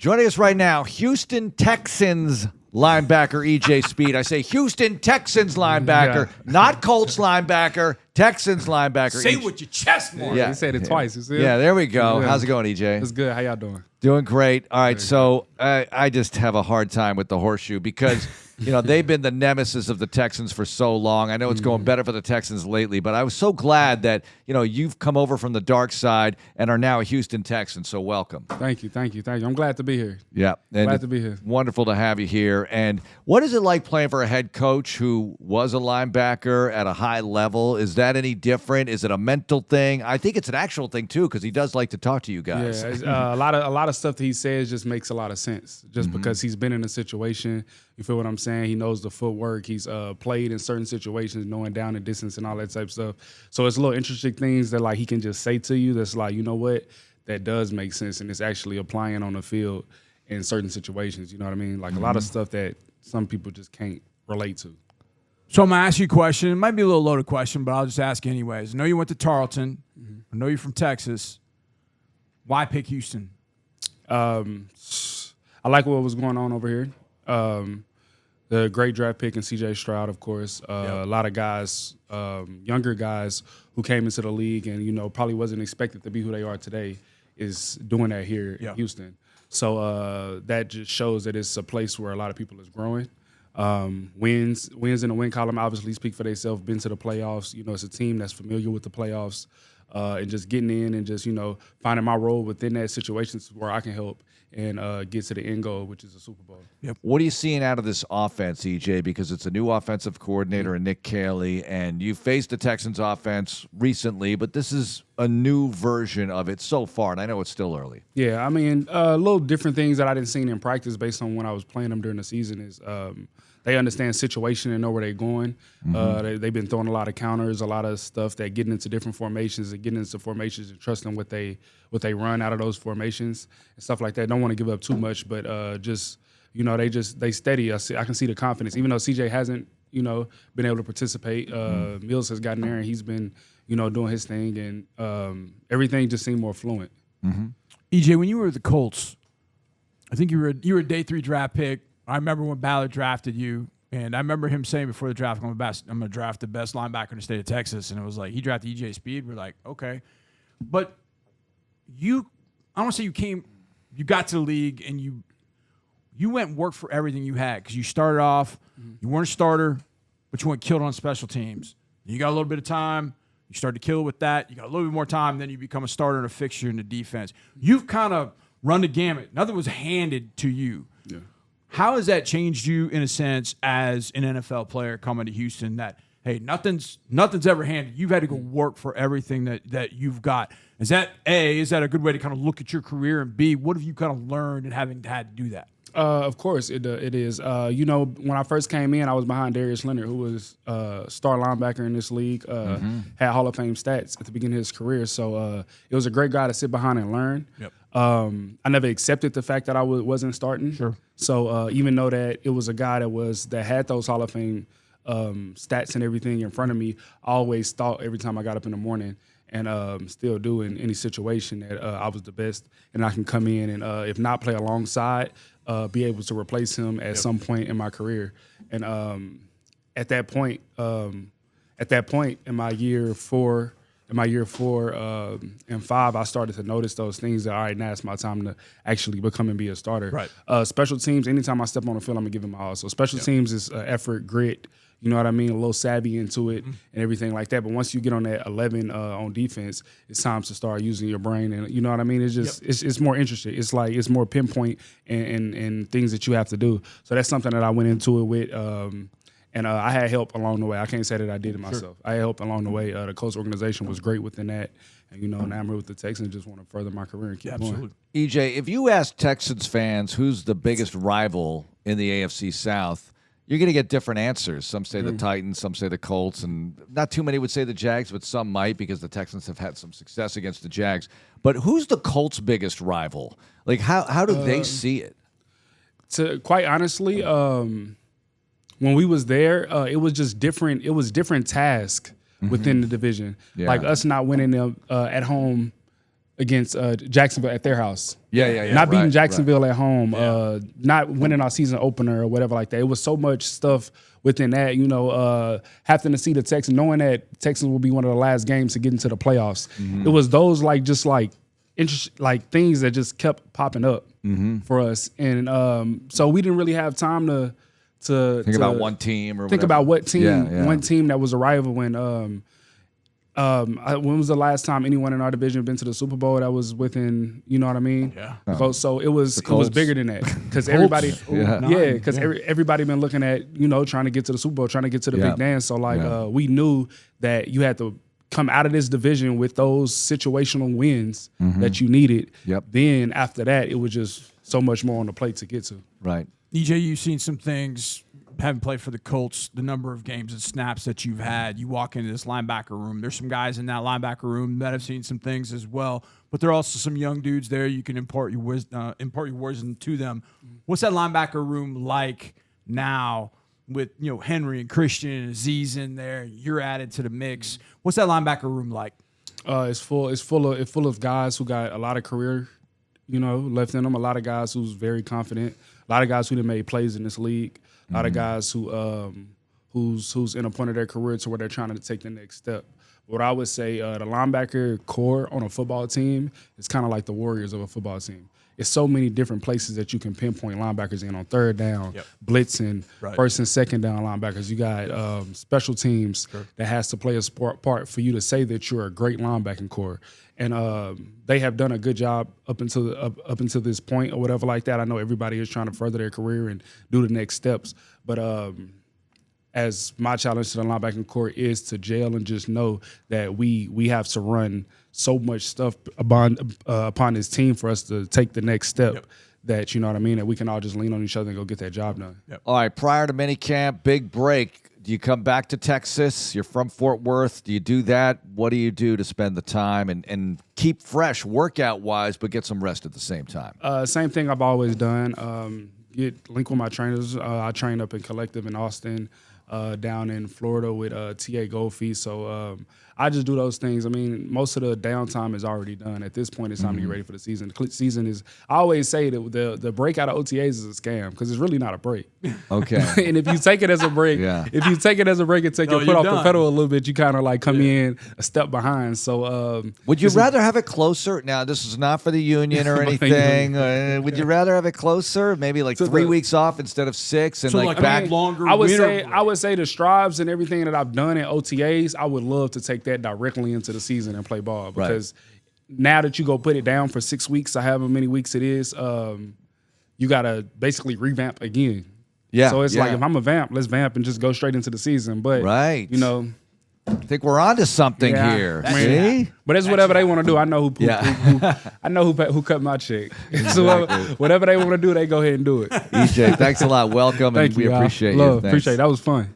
Joining us right now, Houston Texans linebacker E.J. Speed. I say Houston Texans linebacker, not Colts linebacker, Texans linebacker. Say it with your chest more. Yeah, you said it twice. You see it? Yeah, there we go. Yeah. How's it going, E.J.? It's good. How y'all doing? Doing great. All right, so I just have a hard time with the horseshoe because, they've been the nemesis of the Texans for so long. I know it's going better for the Texans lately, but I was so glad that, you've come over from the dark side and are now a Houston Texan, so welcome. Thank you. I'm glad to be here. Yeah. And glad to be here. Wonderful to have you here. And what is it like playing for a head coach who was a linebacker at a high level? Is that any different? Is it a mental thing? I think it's an actual thing, too, because he does like to talk to you guys. Yeah, a lot of stuff that he says just makes a lot of sense just because he's been in a situation. You feel what I'm saying? He knows the footwork. He's played in certain situations, knowing down and distance and all that type of stuff. So it's little interesting things that like he can just say to you that's like, you know what, that does make sense and it's actually applying on the field in certain situations. You know what I mean? Like a lot of stuff that some people just can't relate to. So I'm going to ask you a question. It might be a little loaded question, but I'll just ask you anyways. I know you went to Tarleton. I know you're from Texas. Why pick Houston? I like what was going on over here. The great draft pick in C.J. Stroud, of course. A lot of guys, younger guys who came into the league and, probably wasn't expected to be who they are today is doing that here in Houston. So that just shows that it's a place where a lot of people is growing. Wins in the win column obviously speak for themselves. Been to the playoffs. It's a team that's familiar with the playoffs. And just getting in and just, finding my role within that situation where I can help and get to the end goal, which is a Super Bowl. Yep. What are you seeing out of this offense, EJ? Because it's a new offensive coordinator in Nick Caley, and you faced the Texans offense recently, but this is a new version of it so far, and I know it's still early. Yeah, I mean, little different things that I didn't see in practice based on when I was playing them during the season is they understand situation and know where they're going. They've been throwing a lot of counters, a lot of stuff that getting into different formations and getting into formations and trusting what they run out of those formations and stuff like that. Don't want to give up too much, but they steady. I can see the confidence, even though CJ hasn't been able to participate. Mills has gotten there and he's been doing his thing and everything just seemed more fluent. EJ, when you were with the Colts, I think you were a day 3 draft pick. I remember when Ballard drafted you, and I remember him saying before the draft, I'm going to draft the best linebacker in the state of Texas. And it was like, he drafted E.J. Speed. We're like, okay. But I don't want to say you got to the league and you went and worked for everything you had because you started off, you weren't a starter, but you went killed on special teams. You got a little bit of time. You started to kill with that. You got a little bit more time. Then you become a starter and a fixture in the defense. You've kind of run the gamut. Nothing was handed to you. Yeah. How has that changed you in a sense as an NFL player coming to Houston that, hey, nothing's ever handed. You've had to go work for everything that you've got. Is that a good way to kind of look at your career? And B, what have you kind of learned in having had to do that? Of course it is. When I first came in, I was behind Darius Leonard, who was star linebacker in this league, had Hall of Fame stats at the beginning of his career. So it was a great guy to sit behind and learn. Yep. I never accepted the fact that I wasn't starting. Sure. So even though that it was a guy that had those Hall of Fame stats and everything in front of me, I always thought every time I got up in the morning and still do in any situation that I was the best and I can come in and if not play alongside, be able to replace him at some point in my career. And at that point in my year four and 5, I started to notice those things that, all right, now it's my time to actually become and be a starter. Right. Special teams, anytime I step on the field, I'm going to give it my all. So special teams is effort, grit, you know what I mean, a little savvy into it and everything like that. But once you get on that 11 on defense, it's time to start using your brain. And you know what I mean? It's just it's more interesting. It's like it's more pinpoint and things that you have to do. So that's something that I went into it with. And I had help along the way. I can't say that I did it myself. I had help along the way. The Colts organization was great within that. And, now I'm here with the Texans, just want to further my career and keep going. EJ, if you ask Texans fans who's the biggest rival in the AFC South, you're going to get different answers. Some say the Titans, some say the Colts, and not too many would say the Jags, but some might because the Texans have had some success against the Jags. But who's the Colts' biggest rival? Like, how do they see it? Quite honestly, when we was there, it was just different. It was different tasks within the division. Yeah. Like us not winning them at home against Jacksonville at their house. Yeah. Not beating Right, Jacksonville at home, not winning our season opener or whatever like that. It was so much stuff within that, having to see the Texans, knowing that Texans will be one of the last games to get into the playoffs. It was those things that just kept popping up for us. And so we didn't really have time to Think about one team or think whatever. about what team, Yeah. one team that was a rival when was the last time anyone in our division been to the Super Bowl that was within, you know what I mean? Yeah. So it was Colts. bigger than that because everybody, Yeah. because everybody been looking at trying to get to the Super Bowl, trying to get to the big dance. So we knew that you had to come out of this division with those situational wins that you needed. Yep. Then after that, it was just so much more on the plate to get to. Right. EJ, you've seen some things, having played for the Colts, the number of games and snaps that you've had. You walk into this linebacker room. There's some guys in that linebacker room that have seen some things as well, but there are also some young dudes there. You can impart your wisdom to them. What's that linebacker room like now with Henry and Christian and Aziz in there? You're added to the mix. What's that linebacker room like? It's full of guys who got a lot of career, left in them. A lot of guys who's very confident. A lot of guys who done made plays in this league. A lot of guys who's in a point of their career to where they're trying to take the next step. What I would say, the linebacker core on a football team is kind of like the Warriors of a football team. It's so many different places that you can pinpoint linebackers in on third down, blitzing, first and second down linebackers. You got special teams that has to play a part for you to say that you're a great linebacking core. And they have done a good job up until this point or whatever like that. I know everybody is trying to further their career and do the next steps. But as my challenge to the linebacking core is to gel and just know that we have to run so much stuff upon this team for us to take the next step that, you know what I mean, that we can all just lean on each other and go get that job done. All right, prior to minicamp, big break. Do you come back to Texas? You're from Fort Worth. Do you do that? What do you do to spend the time and keep fresh workout-wise but get some rest at the same time? Same thing I've always done. Get linked with my trainers. I train up in Collective in Austin, down in Florida with T.A. Goldfeet. So I just do those things. I mean, most of the downtime is already done. At this point, it's time to get ready for the season. The season is, I always say that the break out of OTAs is a scam because it's really not a break. Okay. And if you take it as a break, and take your foot off the pedal a little bit, you kind of like come in a step behind. So would you rather have it closer? Now, this is not for the union or anything. Would you rather have it closer? Maybe like 3 weeks off instead of 6 and back longer. I would say the strives and everything that I've done in OTAs, I would love to take that directly into the season and play ball because now that you go put it down for 6 weeks, or however many weeks it is, you got to basically revamp again. Yeah. So it's like, if I'm a vamp, let's vamp and just go straight into the season. But, I think we're on to something here. See? But it's whatever they want to do. I know who cut my check. So whatever they want to do, they go ahead and do it. EJ, thanks a lot. Welcome. Thank you. We appreciate you. Love, appreciate it. That was fun.